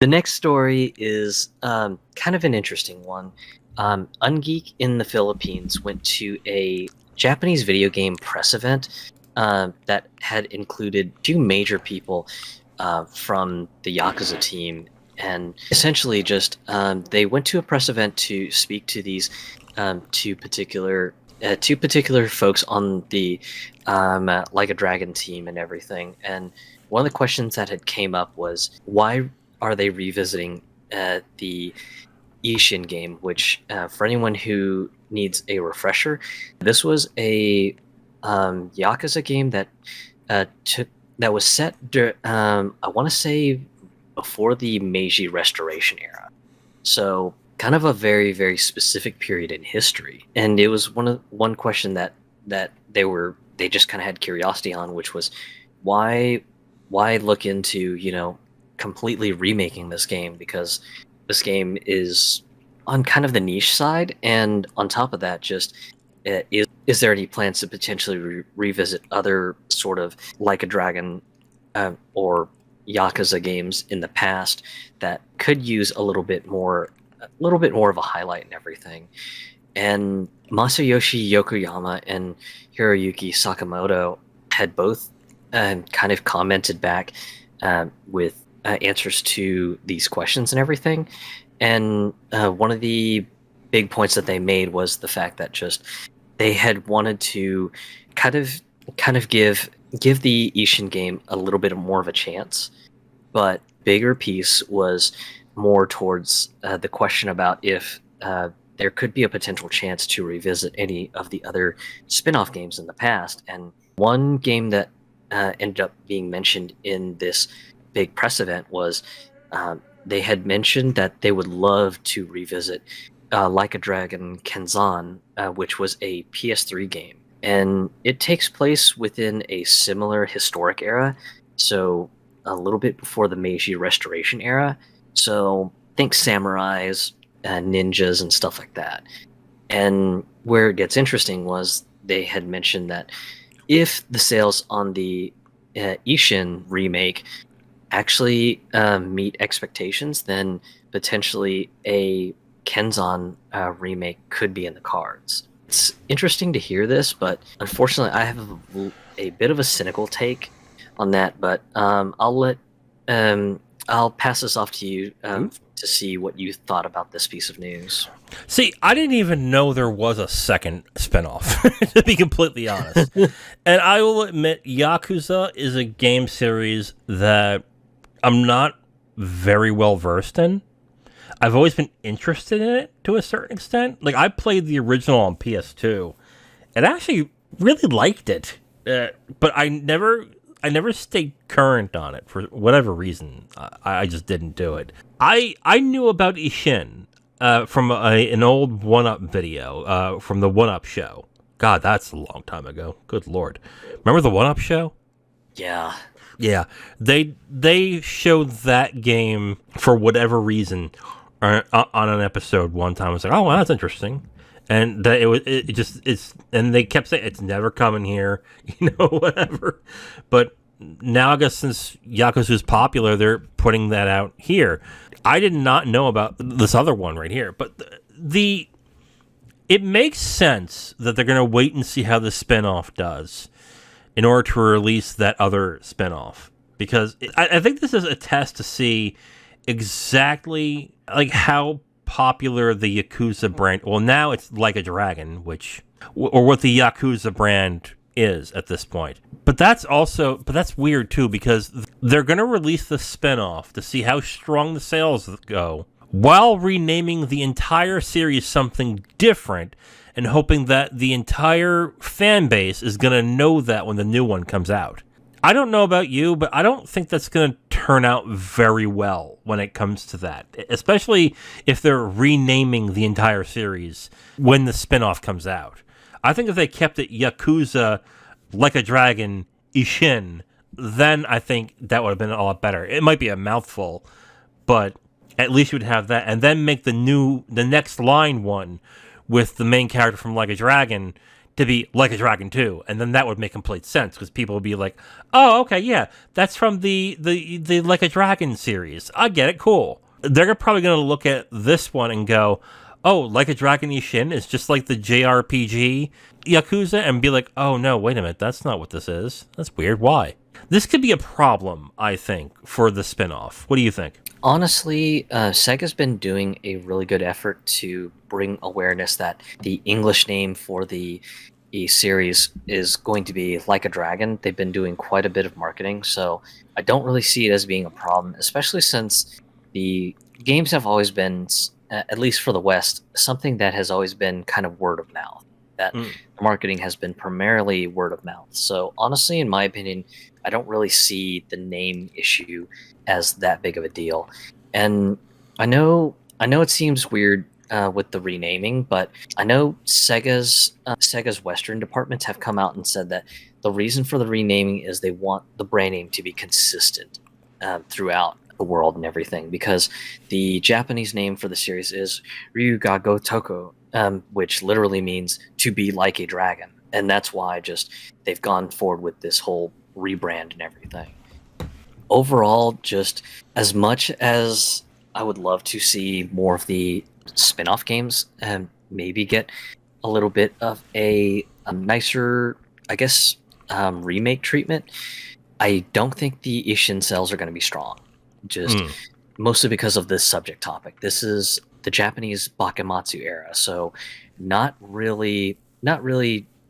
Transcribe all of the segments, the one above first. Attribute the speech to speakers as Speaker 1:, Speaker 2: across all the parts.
Speaker 1: The next story is kind of an interesting one. Ungeek in the Philippines went to a Japanese video game press event that had included two major people from the Yakuza team, and essentially just they went to a press event to speak to these two particular folks on the like a dragon team and everything. And one of the questions that had came up was, why are they revisiting the Ishin game? Which, for anyone who needs a refresher, this was a Yakuza game that that was set. I want to say before the Meiji Restoration era, so kind of a very specific period in history. And it was one question that they just kind of had curiosity on, which was why look into completely remaking this game, because this game is on kind of the niche side, and on top of that, just is there any plans to potentially revisit other sort of Like a Dragon or Yakuza games in the past that could use a little bit more of a highlight and everything. And Masayoshi Yokoyama and Hiroyuki Sakamoto had both kind of commented back with answers to these questions and everything. And one of the big points that they made was the fact that just they had wanted to kind of give the Ishin game a little bit more of a chance, but bigger piece was more towards the question about if there could be a potential chance to revisit any of the other spin-off games in the past. And one game that ended up being mentioned in this big press event was they had mentioned that they would love to revisit Like a Dragon Kenzan, which was a PS3 game. And it takes place within a similar historic era, so a little bit before the Meiji Restoration era. So think samurais, ninjas, and stuff like that. And where it gets interesting was they had mentioned that if the sales on the Ishin remake actually meet expectations, then potentially a Kenzan remake could be in the cards. It's interesting to hear this, but unfortunately, I have a bit of a cynical take on that. But I'll pass this off to you to see what you thought about this piece of news.
Speaker 2: See, I didn't even know there was a second spinoff, to be completely honest. And I will admit, Yakuza is a game series that I'm not very well versed in. I've always been interested in it to a certain extent. Like, I played the original on PS2 and actually really liked it. But I never stayed current on it for whatever reason. I just didn't do it. I knew about Ishin from an old 1UP video from the 1UP show. God, that's a long time ago. Good Lord. Remember the 1UP show?
Speaker 1: Yeah.
Speaker 2: Yeah. They showed that game for whatever reason on an episode one time. I was like, oh, well, that's interesting. And that and they kept saying it's never coming here, whatever. But now I guess since Yakuza is popular, they're putting that out here. I did not know about this other one right here, but it makes sense that they're going to wait and see how the spinoff does in order to release that other spinoff, because I think this is a test to see exactly like how popular the Yakuza brand. Well, now it's Like a Dragon, or what the Yakuza brand is at this point. But that's weird too, because they're going to release the spinoff to see how strong the sales go, while renaming the entire series something different and hoping that the entire fan base is going to know that when the new one comes out. I don't know about you, but I don't think that's going to turn out very well when it comes to that, especially if they're renaming the entire series when the spinoff comes out. I think if they kept it Yakuza, Like a Dragon, Ishin, then I think that would have been a lot better. It might be a mouthful, but at least you would have that, and then make the next line one with the main character from Like a Dragon to be Like a Dragon 2, and then that would make complete sense because people would be like, "Oh, okay, yeah, that's from the Like a Dragon series. I get it, cool." They're probably going to look at this one and go, "Oh, Like a Dragon Ishin is just like the JRPG Yakuza," and be like, "Oh no, wait a minute, that's not what this is. That's weird. Why?" This could be a problem, I think, for the spin-off. What do you think?
Speaker 1: Honestly, Sega's been doing a really good effort to bring awareness that the English name for the series is going to be Like a Dragon. They've been doing quite a bit of marketing, so I don't really see it as being a problem, especially since the games have always been, at least for the West, something that has always been kind of word of mouth. That
Speaker 2: Mm.
Speaker 1: the marketing has been primarily word of mouth. So honestly, in my opinion, I don't really see the name issue as that big of a deal. And I know it seems weird with the renaming, but I know Sega's Western departments have come out and said that the reason for the renaming is they want the brand name to be consistent throughout the world and everything. Because the Japanese name for the series is Ryuga Go Toko, which literally means to be like a dragon, and that's why just they've gone forward with this whole rebrand and everything. Overall, just as much as I would love to see more of the spin-off games and maybe get a little bit of a nicer, I guess, remake treatment, I don't think the Ishin sales are going to be strong. Just
Speaker 2: Mm.
Speaker 1: mostly because of this subject topic. This is the Japanese Bakematsu era, so not really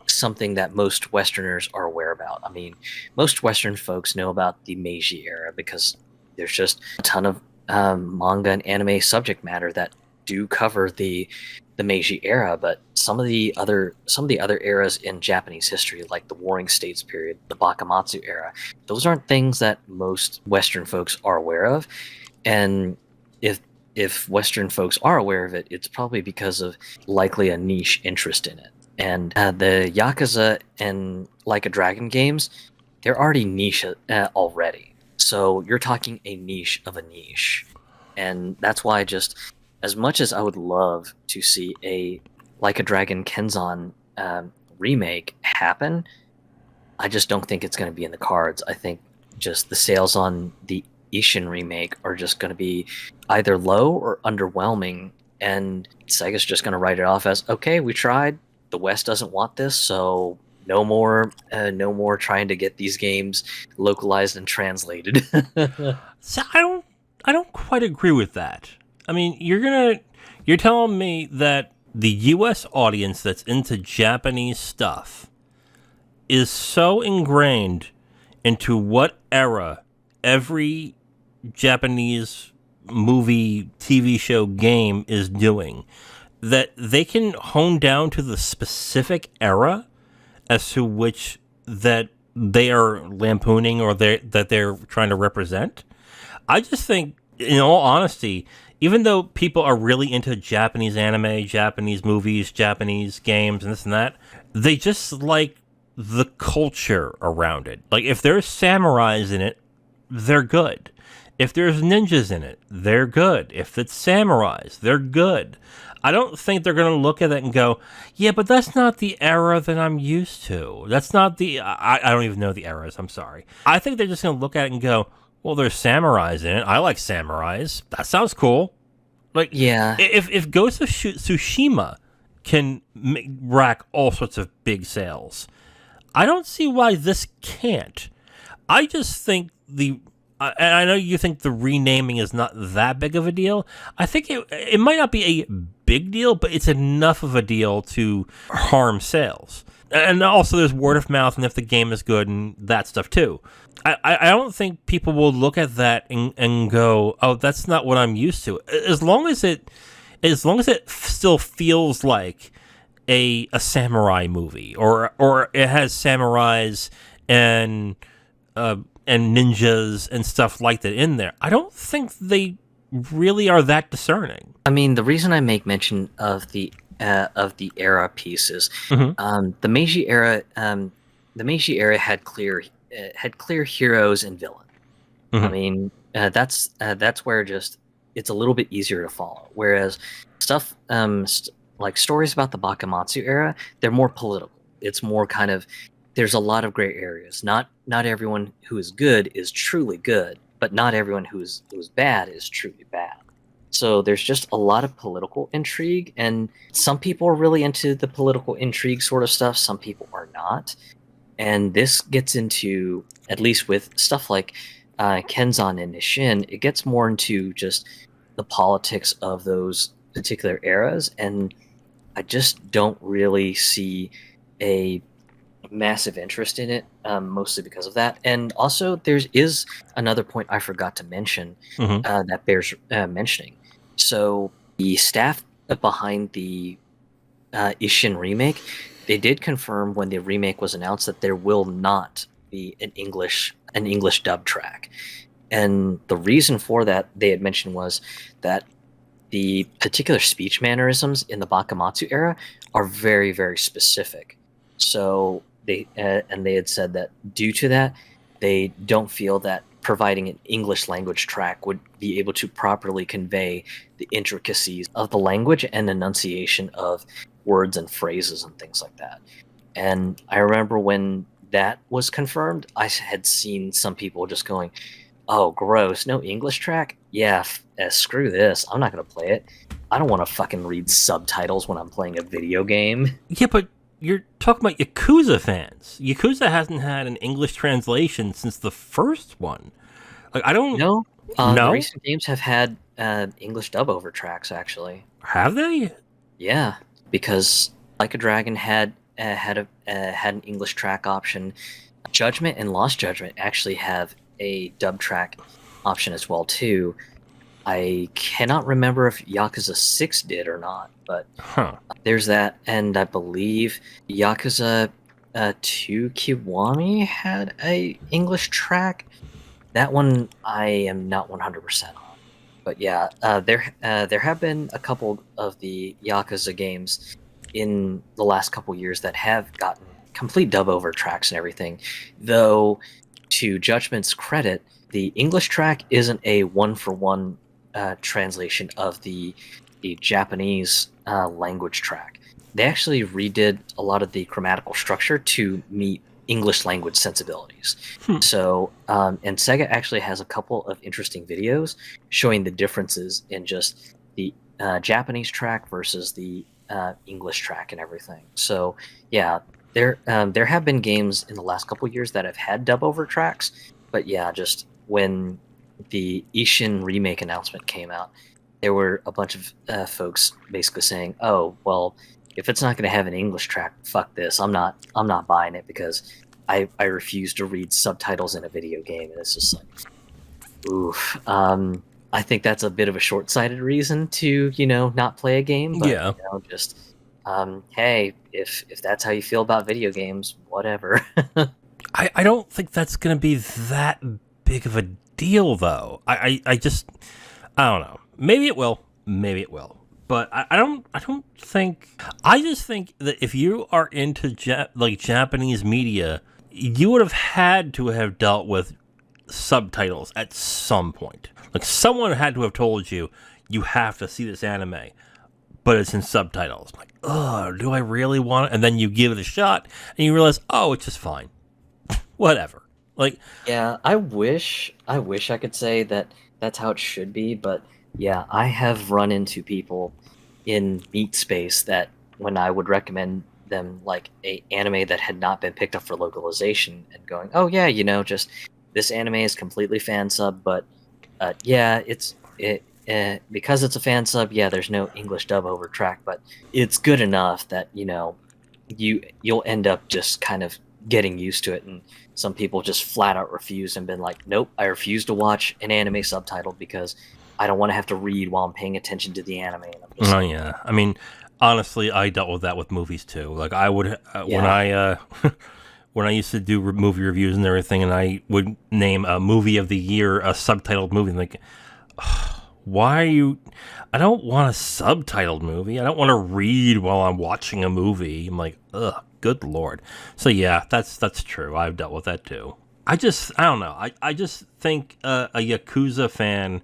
Speaker 1: something that most Westerners are aware about. I mean, most Western folks know about the Meiji era because there's just a ton of manga and anime subject matter that do cover the Meiji era, but some of the other eras in Japanese history, like the Warring States period, the Bakematsu era, those aren't things that most Western folks are aware of. And if if Western folks are aware of it, it's probably because of likely a niche interest in it. And the Yakuza and Like a Dragon games, they're already niche already. So you're talking a niche of a niche. And that's why just as much as I would love to see a Like a Dragon Kenzan remake happen, I just don't think it's going to be in the cards. I think just the sales on the Ishin remake are just going to be either low or underwhelming, and Sega's just going to write it off as okay, we tried. The West doesn't want this, so no more trying to get these games localized and translated.
Speaker 2: So I don't quite agree with that. I mean, you're telling me that the US audience that's into Japanese stuff is so ingrained into what era every Japanese movie, TV show, game is doing that they can hone down to the specific era as to which that they are lampooning or that they're trying to represent. I just think, in all honesty, even though people are really into Japanese anime, Japanese movies, Japanese games, and this and that, they just like the culture around it. Like, if there's samurais in it, they're good. If there's ninjas in it, they're good. If it's samurais, they're good. I don't think they're going to look at it and go, yeah, but that's not the era that I'm used to. That's not the... I don't even know the eras, I'm sorry. I think they're just going to look at it and go, well, there's samurais in it. I like samurais. That sounds cool. Like,
Speaker 1: Yeah,
Speaker 2: if Ghost of Tsushima can rack all sorts of big sales, I don't see why this can't. I just think and I know you think the renaming is not that big of a deal. I think it might not be a big deal, but it's enough of a deal to harm sales. And also there's word of mouth and if the game is good and that stuff too. I don't think people will look at that and go, oh, that's not what I'm used to. As long as it still feels like a samurai movie or it has samurais and ninjas and stuff like that in there. I don't think they really are that discerning.
Speaker 1: I mean the reason I make mention of the era pieces,
Speaker 2: Mm-hmm.
Speaker 1: the Meiji era had clear heroes and villains. I
Speaker 2: Mm-hmm.
Speaker 1: mean, that's where just it's a little bit easier to follow. Whereas stuff like stories about the Bakematsu era, they're more political. It's more kind of there's a lot of gray areas. Not everyone who is good is truly good, but not everyone who's bad is truly bad. So there's just a lot of political intrigue, and some people are really into the political intrigue sort of stuff. Some people are not, and this gets into, at least with stuff like Kenzan and Ishin, it gets more into just the politics of those particular eras, and I just don't really see a massive interest in it, mostly because of that. And also, is another point I forgot to mention
Speaker 2: Hmm.
Speaker 1: that bears mentioning. So the staff behind the Ishin remake, they did confirm when the remake was announced that there will not be an English dub track. And the reason for that, they had mentioned, was that the particular speech mannerisms in the Bakamatsu era are very, very specific. So they had said that due to that, they don't feel that providing an English language track would be able to properly convey the intricacies of the language and enunciation of words and phrases and things like that. And I remember when that was confirmed, I had seen some people just going, "Oh, gross! No English track? Yeah, screw this. I'm not gonna play it. I don't want to fucking read subtitles when I'm playing a video game."
Speaker 2: Yeah, but you're talking about Yakuza fans. Yakuza hasn't had an English translation since the first one. Like, I don't
Speaker 1: No, the
Speaker 2: know.
Speaker 1: recent games have had English dub over tracks actually.
Speaker 2: Have they?
Speaker 1: Yeah, because Like a Dragon had an English track option. Judgment and Lost Judgment actually have a dub track option as well too. I cannot remember if Yakuza 6 did or not, but
Speaker 2: Huh.
Speaker 1: there's that, and I believe Yakuza 2 Kiwami had a English track. That one I am not 100% on. But yeah, there have been a couple of the Yakuza games in the last couple years that have gotten complete dub over tracks and everything. Though, to Judgment's credit, the English track isn't a one-for-one translation of the Japanese language track. They actually redid a lot of the grammatical structure to meet English language sensibilities.
Speaker 2: Hmm.
Speaker 1: So, and Sega actually has a couple of interesting videos showing the differences in just the Japanese track versus the English track and everything. So, yeah, there have been games in the last couple years that have had dub over tracks, but yeah, just when the Ishin remake announcement came out, there were a bunch of folks basically saying, "Oh, well, if it's not going to have an English track, fuck this. I'm not buying it because I refuse to read subtitles in a video game." And it's just like, oof. I think that's a bit of a short-sighted reason to not play a game, but
Speaker 2: Yeah.
Speaker 1: just hey, if that's how you feel about video games, whatever.
Speaker 2: I don't think that's going to be that big of a deal, though. I just, I don't know. Maybe it will. Maybe it will. But I don't think. I just think that if you are into Japanese media, you would have had to have dealt with subtitles at some point. Like, someone had to have told you, you have to see this anime, but it's in subtitles. I'm like, oh, do I really want it? And then you give it a shot, and you realize, oh, it's just fine. Whatever. Like,
Speaker 1: Yeah, I wish I could say that that's how it should be, but yeah, I have run into people in meat space that when I would recommend them like a anime that had not been picked up for localization and going, "Oh yeah, just this anime is completely fan sub, but yeah, because it's a fan sub, yeah, there's no English dub over track, but it's good enough that you'll end up just kind of getting used to it." And some people just flat out refused and been like, "Nope, I refuse to watch an anime subtitled because I don't want to have to read while I'm paying attention to the anime." And I'm just
Speaker 2: oh
Speaker 1: like,
Speaker 2: yeah. I mean, honestly, I dealt with that with movies too. Like, I would when
Speaker 1: yeah,
Speaker 2: when I used to do movie reviews and everything, and I would name a movie of the year a subtitled movie. I'm like, why are you? I don't want a subtitled movie. I don't want to read while I'm watching a movie. I'm like, ugh, good lord. So yeah, that's true. I've dealt with that too. I don't know. I just think a Yakuza fan,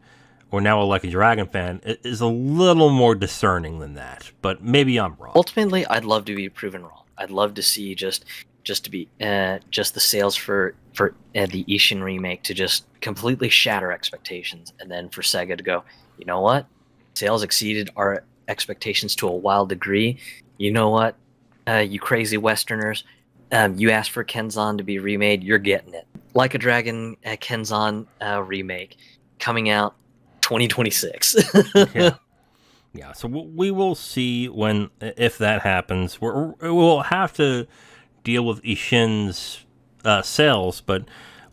Speaker 2: or now a Like a Dragon fan, is a little more discerning than that. But maybe I'm wrong.
Speaker 1: ultimately, I'd love to be proven wrong. I'd love to see just to be just the sales for the Ishin remake to just completely shatter expectations, and then for Sega to go, you know what, sales exceeded our expectations to a wild degree. You know what, you crazy Westerners, you asked for Kenzan to be remade, you're getting it. Like a Dragon Kenzan remake coming out 2026.
Speaker 2: Yeah. Yeah, so we will see when, if that happens. We'll have to deal with Ishin's sales, but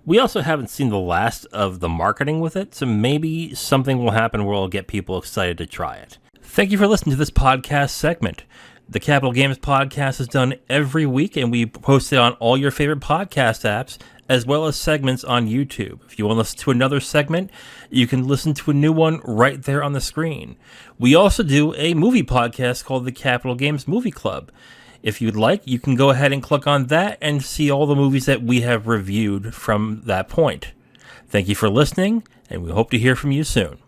Speaker 2: we also haven't seen the last of the marketing with it, so maybe something will happen where we'll get people excited to try it. Thank you for listening to this podcast segment. The Capital Games podcast is done every week, and we post it on all your favorite podcast apps, as well as segments on YouTube. If you want to listen to another segment, you can listen to a new one right there on the screen. We also do a movie podcast called the Capital Games Movie Club. If you'd like, you can go ahead and click on that and see all the movies that we have reviewed from that point. Thank you for listening, and we hope to hear from you soon.